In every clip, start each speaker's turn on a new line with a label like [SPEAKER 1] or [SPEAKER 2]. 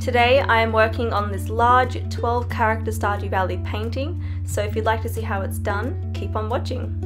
[SPEAKER 1] Today I am working on this large 12 character Stardew Valley painting, so if you'd like to see how it's done, keep on watching.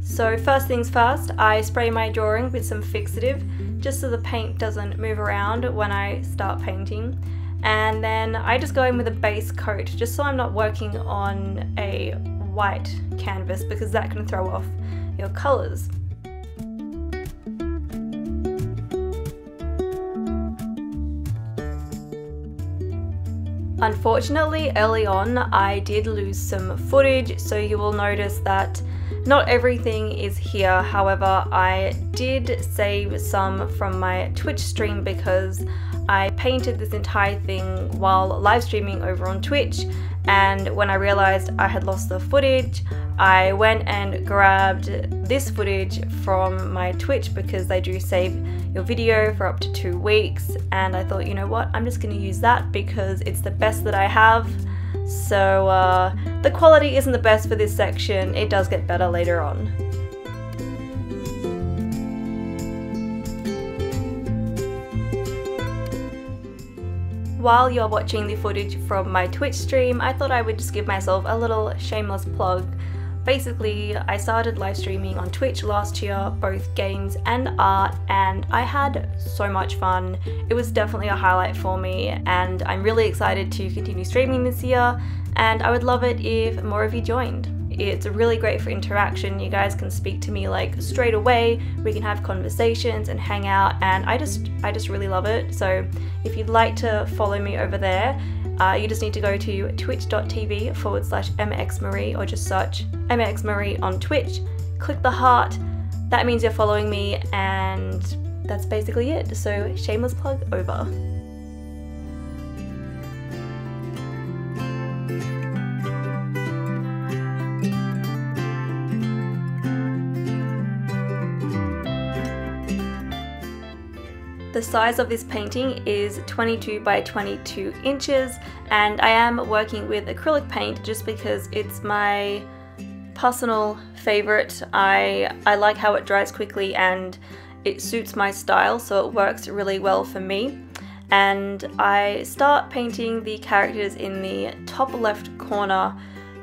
[SPEAKER 1] So first things first, I spray my drawing with some fixative just so the paint doesn't move around when I start painting. And then I just go in with a base coat just so I'm not working on a white canvas because that can throw off your colours. Unfortunately, early on I did lose some footage, so you will notice that not everything is here. However, I did save some from my Twitch stream because I painted this entire thing while live streaming over on Twitch, and when I realized I had lost the footage, I went and grabbed this footage from my Twitch because they do save your video for up to 2 weeks, and I thought, you know what, I'm just going to use that because it's the best that I have. So the quality isn't the best for this section, it does get better later on. While you're watching the footage from my Twitch stream, I thought I would just give myself a little shameless plug. Basically, I started live streaming on Twitch last year, both games and art, and I had so much fun. It was definitely a highlight for me, and I'm really excited to continue streaming this year, and I would love it if more of you joined. It's really great for interaction. You guys can speak to me like straight away, we can have conversations and hang out, and I just really love it. So if you'd like to follow me over there, you just need to go to twitch.tv/mxmaree or just search mxmaree on Twitch, click the heart, that means you're following me, and that's basically it. So shameless plug over. The size of this painting is 22 by 22 inches, and I am working with acrylic paint just because it's my personal favorite. I like how it dries quickly and it suits my style, so it works really well for me. And I start painting the characters in the top left corner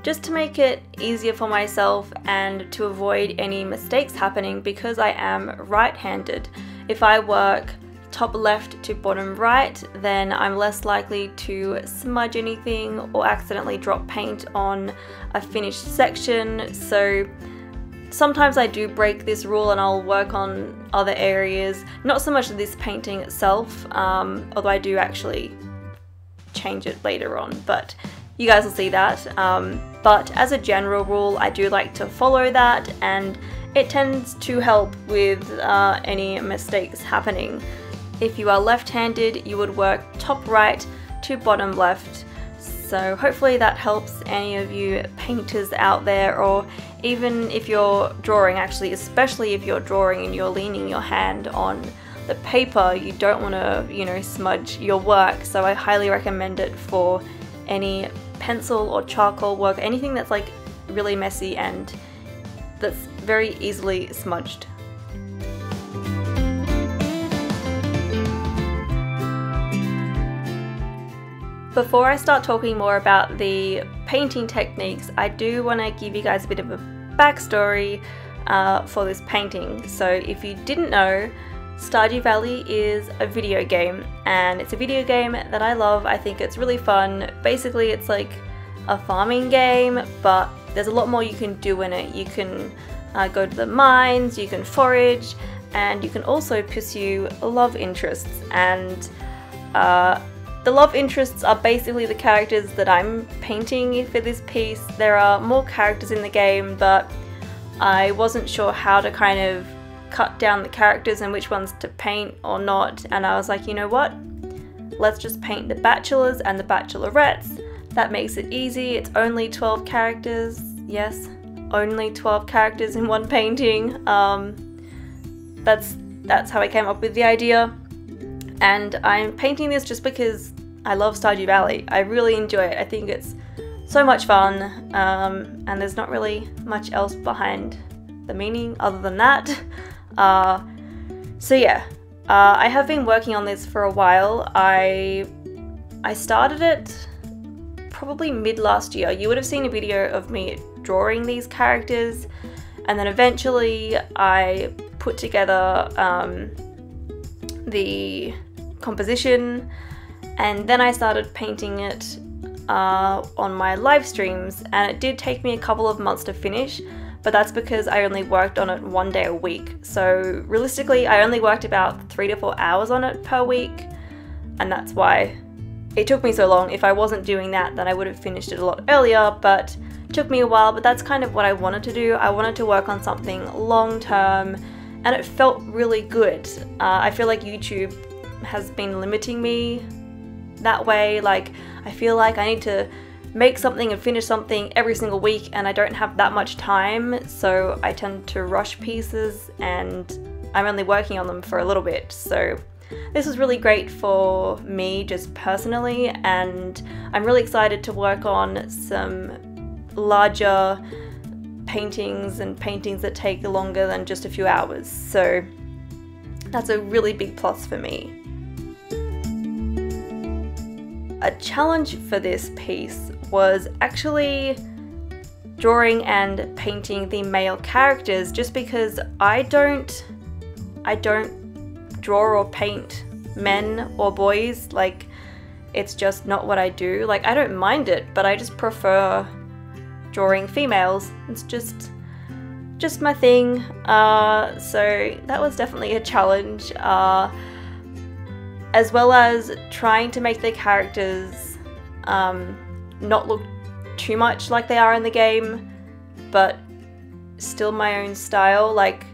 [SPEAKER 1] just to make it easier for myself and to avoid any mistakes happening because I am right-handed. If I work top left to bottom right, then I'm less likely to smudge anything or accidentally drop paint on a finished section. So sometimes I do break this rule and I'll work on other areas, not so much this painting itself, although I do actually change it later on, but you guys will see that. But as a general rule, I do like to follow that, and it tends to help with any mistakes happening. If you are left-handed, you would work top right to bottom left. So hopefully that helps any of you painters out there, or even if you're drawing, actually, especially if you're drawing and you're leaning your hand on the paper, you don't want to, you know, smudge your work. So I highly recommend it for any pencil or charcoal work, anything that's like really messy and that's very easily smudged. Before I start talking more about the painting techniques, I do want to give you guys a bit of a backstory for this painting. So if you didn't know, Stardew Valley is a video game, and it's a video game that I love. I think it's really fun. Basically, it's like a farming game, but there's a lot more you can do in it. You can go to the mines, you can forage, and you can also pursue love interests. And the love interests are basically the characters that I'm painting for this piece. There are more characters in the game, but I wasn't sure how to kind of cut down the characters and which ones to paint or not, and I was like, you know what, let's just paint the bachelors and the bachelorettes. That makes it easy. It's only 12 characters. Yes, only 12 characters in one painting. That's how I came up with the idea. And I'm painting this just because I love Stardew Valley. I really enjoy it. I think it's so much fun, and there's not really much else behind the meaning other than that. So yeah, I have been working on this for a while. I started it probably mid last year. You would have seen a video of me drawing these characters, and then eventually I put together the composition, and then I started painting it on my live streams, and it did take me a couple of months to finish, but that's because I only worked on it 1 day a week. So realistically, I only worked about 3 to 4 hours on it per week, and that's why it took me so long. If I wasn't doing that, then I would have finished it a lot earlier, but it took me a while. But that's kind of what I wanted to do. I wanted to work on something long term, and it felt really good. I feel like YouTube has been limiting me that way. Like, I feel like I need to make something and finish something every single week, and I don't have that much time, so I tend to rush pieces, and I'm only working on them for a little bit. So this was really great for me just personally, and I'm really excited to work on some larger paintings and paintings that take longer than just a few hours. So that's a really big plus for me. A challenge for this piece was actually drawing and painting the male characters, just because I don't draw or paint men or boys. Like, it's just not what I do. Like, I don't mind it, but I just prefer drawing females. It's just my thing. So that was definitely a challenge, as well as trying to make the characters not look too much like they are in the game, but still my own style. Like,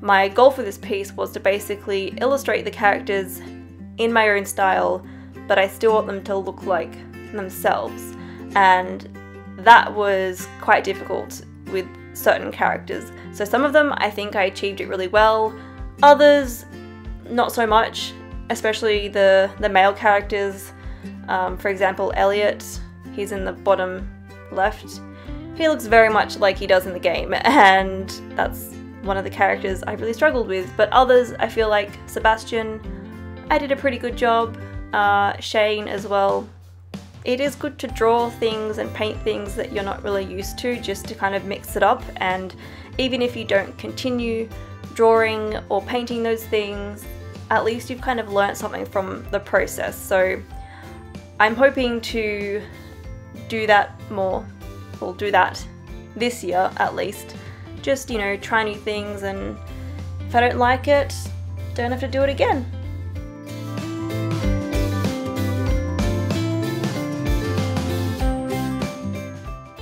[SPEAKER 1] my goal for this piece was to basically illustrate the characters in my own style, but I still want them to look like themselves, and that was quite difficult with certain characters. So some of them I think I achieved it really well, others not so much, especially the male characters. For example, Elliot, he's in the bottom left. He looks very much like he does in the game, and that's one of the characters I really struggled with. But others, I feel like Sebastian, I did a pretty good job. Shane as well. It is good to draw things and paint things that you're not really used to, just to kind of mix it up, and even if you don't continue drawing or painting those things, at least you've kind of learnt something from the process. So I'm hoping to do that more, or do that this year at least. Just, you know, try new things, and if I don't like it, don't have to do it again.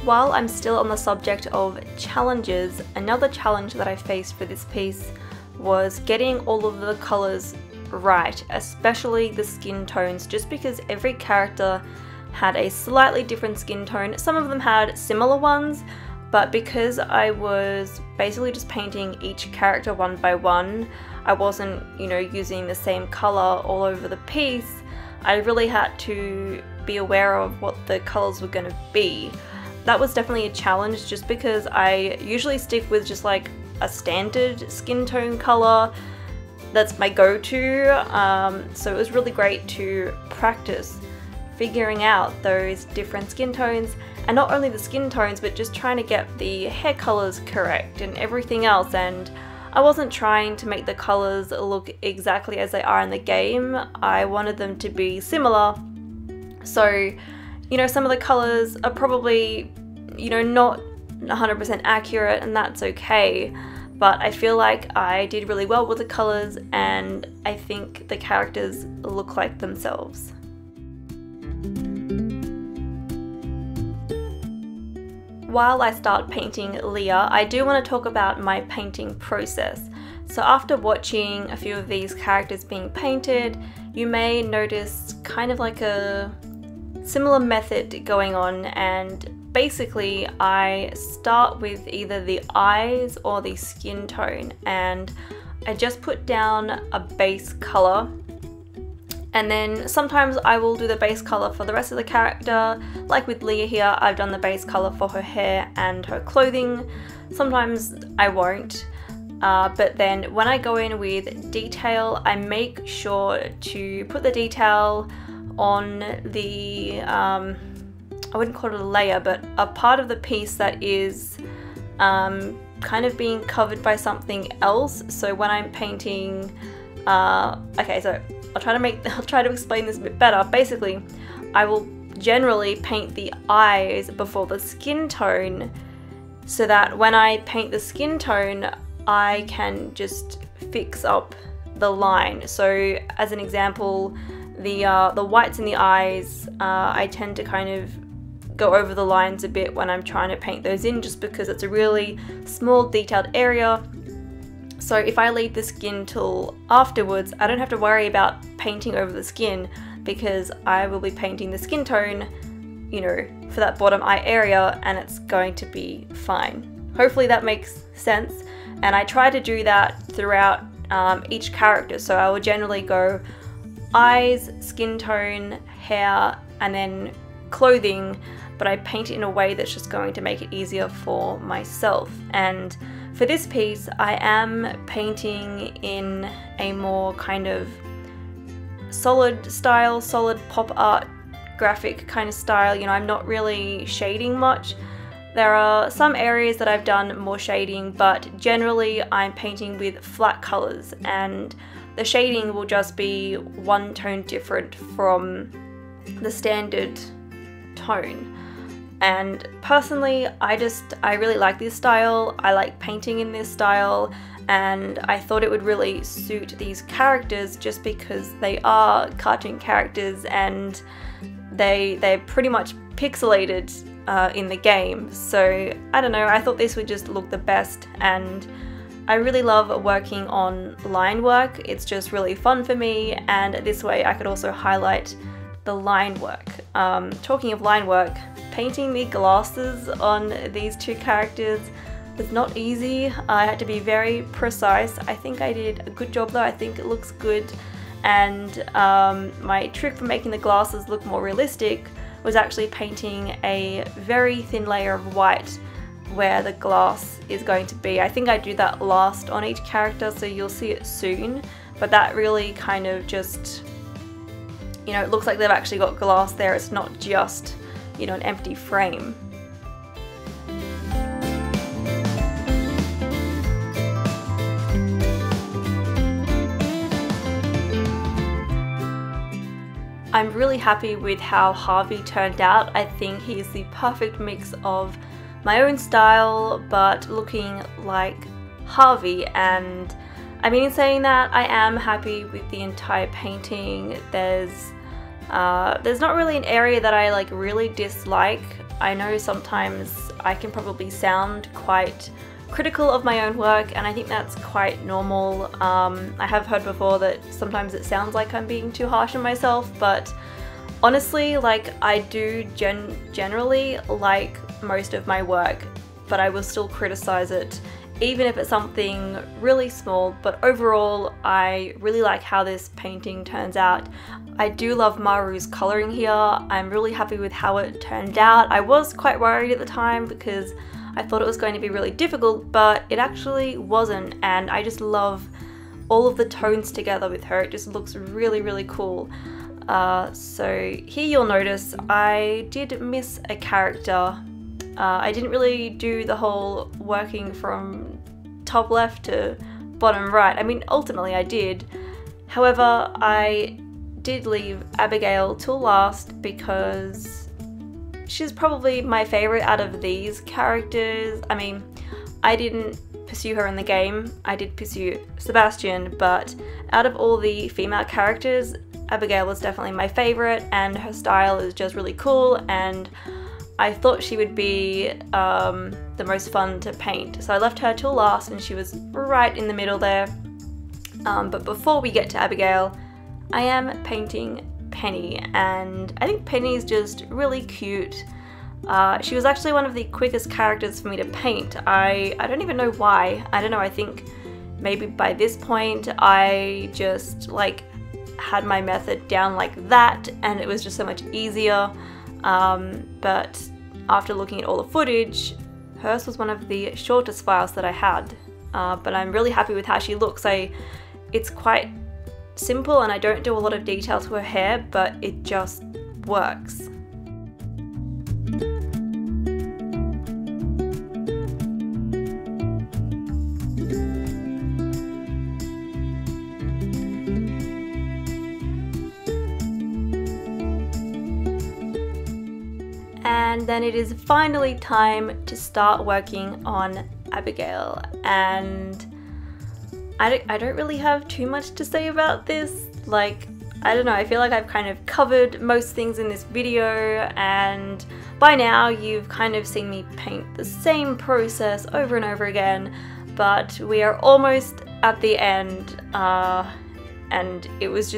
[SPEAKER 1] While I'm still on the subject of challenges, another challenge that I faced for this piece was getting all of the colours right, especially the skin tones, just because every character had a slightly different skin tone. Some of them had similar ones, but because I was basically just painting each character one by one, I wasn't, you know, using the same colour all over the piece. I really had to be aware of what the colours were going to be. That was definitely a challenge, just because I usually stick with just like a standard skin tone colour. That's my go-to, so it was really great to practice figuring out those different skin tones, and not only the skin tones, but just trying to get the hair colours correct and everything else. And I wasn't trying to make the colours look exactly as they are in the game. I wanted them to be similar. So, you know, some of the colours are probably, you know, not 100% accurate, and that's okay. But I feel like I did really well with the colours, and I think the characters look like themselves. While I start painting Leah, I do want to talk about my painting process. So after watching a few of these characters being painted, you may notice kind of like a similar method going on, and basically I start with either the eyes or the skin tone, and I just put down a base colour, and then sometimes I will do the base colour for the rest of the character. Like with Leah here, I've done the base colour for her hair and her clothing. Sometimes I won't, but then when I go in with detail, I make sure to put the detail on the, I wouldn't call it a layer, but a part of the piece that is kind of being covered by something else. So when I'm painting, okay, so I'll try to explain this a bit better. Basically, I will generally paint the eyes before the skin tone, so that when I paint the skin tone, I can just fix up the line. So as an example, the whites in the eyes, I tend to kind of go over the lines a bit when I'm trying to paint those in, just because it's a really small detailed area. So if I leave the skin till afterwards, I don't have to worry about painting over the skin, because I will be painting the skin tone, you know, for that bottom eye area, and it's going to be fine. Hopefully that makes sense. And I try to do that throughout each character. So I will generally go eyes, skin tone, hair, and then clothing, but I paint it in a way that's just going to make it easier for myself. And for this piece, I am painting in a more kind of solid style, solid pop art graphic kind of style. You know, I'm not really shading much. There are some areas that I've done more shading, but generally I'm painting with flat colors, and the shading will just be one tone different from the standard tone. And personally, I really like this style. I like painting in this style, and I thought it would really suit these characters just because they are cartoon characters and they're pretty much pixelated in the game. So I don't know, I thought this would just look the best, and I really love working on line work. It's just really fun for me, and this way I could also highlight the line work. Talking of line work, painting the glasses on these two characters was not easy. I had to be very precise. I think I did a good job though. I think it looks good, and my trick for making the glasses look more realistic was actually painting a very thin layer of white where the glass is going to be. I think I do that last on each character, so you'll see it soon, but that really kind of just, you know, it looks like they've actually got glass there. It's not just, you know, an empty frame. I'm really happy with how Harvey turned out. I think he's the perfect mix of my own style but looking like Harvey. And I mean, in saying that, I am happy with the entire painting. There's not really an area that I like really dislike. I know sometimes I can probably sound quite critical of my own work, and I think that's quite normal. I have heard before that sometimes it sounds like I'm being too harsh on myself, but honestly, like, I do generally like most of my work, but I will still criticize it, even if it's something really small. But overall, I really like how this painting turns out. I do love Maru's colouring here. I'm really happy with how it turned out. I was quite worried at the time because I thought it was going to be really difficult, but it actually wasn't, and I just love all of the tones together with her. It just looks really, really cool. So here you'll notice I did miss a character. I didn't really do the whole working from top left to bottom right. I mean, ultimately I did. However, I did leave Abigail till last because she's probably my favorite out of these characters. I mean, I didn't pursue her in the game. I did pursue Sebastian, but out of all the female characters, Abigail was definitely my favorite, and her style is just really cool, and I thought she would be the most fun to paint. So I left her till last, and she was right in the middle there. But before we get to Abigail, I am painting Penny, and I think Penny's just really cute. She was actually one of the quickest characters for me to paint. I don't even know why. I don't know, I think maybe by this point I just like had my method down like that, and it was just so much easier. But after looking at all the footage, hers was one of the shortest files that I had. but I'm really happy with how she looks. It's quite simple and I don't do a lot of detail to her hair, but it just works. And then it is finally time to start working on Abigail, and I don't really have too much to say about this. Like, I don't know, I feel like I've kind of covered most things in this video, and by now you've kind of seen me paint the same process over and over again, but we are almost at the end, and it was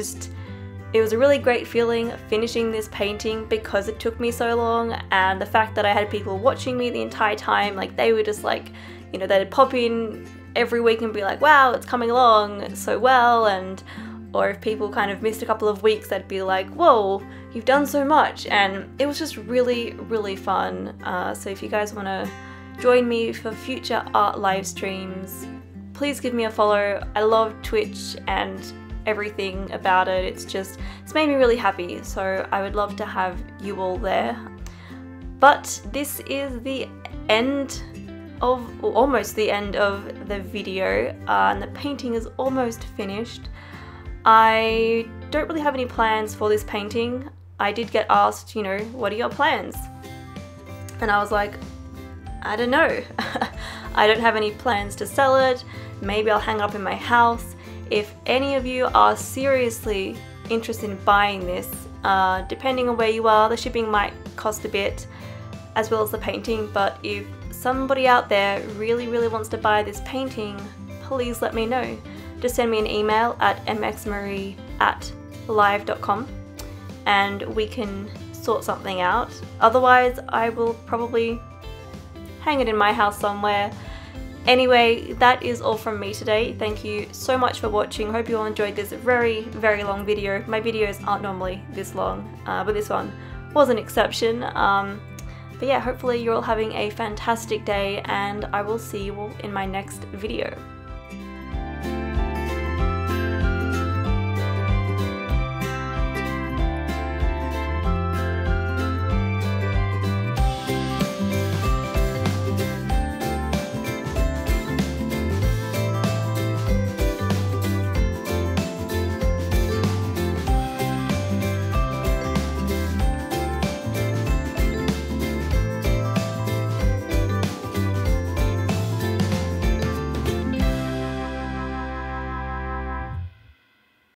[SPEAKER 1] a really great feeling finishing this painting because it took me so long, and the fact that I had people watching me the entire time, like they were just like, you know, they'd pop in every week and be like, wow, it's coming along so well, or if people kind of missed a couple of weeks, they'd be like, whoa, you've done so much, and it was just really, really fun. So if you guys want to join me for future art live streams, please give me a follow. I love Twitch and everything about it. It's made me really happy, so I would love to have you all there. But this is the end of, or almost the end of the video, and the painting is almost finished. I don't really have any plans for this painting. I did get asked, you know, what are your plans? And I was like, I don't know. I don't have any plans to sell it. Maybe I'll hang it up in my house. If any of you are seriously interested in buying this, depending on where you are, the shipping might cost a bit, as well as the painting, but if somebody out there really, really wants to buy this painting, please let me know. Just send me an email at mxmaree@live.com and we can sort something out. Otherwise, I will probably hang it in my house somewhere. Anyway, that is all from me today. Thank you so much for watching. Hope you all enjoyed this very, very long video. My videos aren't normally this long, but this one was an exception. But yeah, hopefully you're all having a fantastic day, and I will see you all in my next video.